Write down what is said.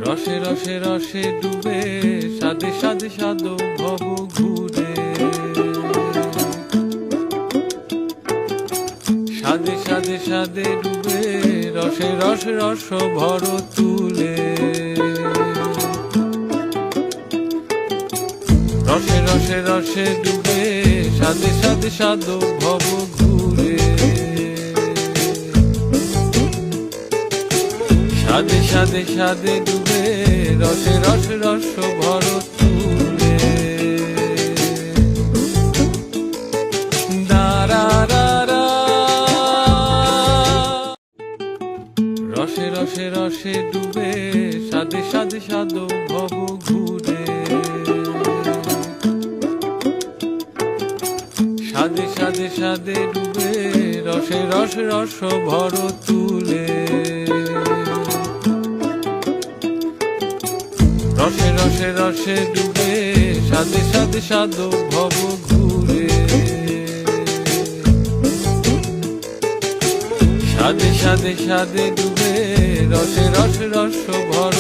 রসে রসে রসে ডুবে সাদে সাদে সাদো ভব ঘুরে, সাদে সাদে সাদে ডুবে রসে রসে রস ভর তুলে, রসে রসে রসে ডুবে সাদে সাদে সাদো ভব ঘুরে, সাদে সাদে সাদে ডুবে রসে রসে রস ভর তুলে। রসে রসে রসে ডুবে সাদে সাদে সাদো ভব ঘুরে, সাদে সাদে সাদে ডুবে রসে রসে রস ভর তুলে, রসে রসে রসে ডুবে সাদে সাদে সাদো ভব ঘুরে, সাদে সাদে সাদে ডুবে রসে রসে রস ভর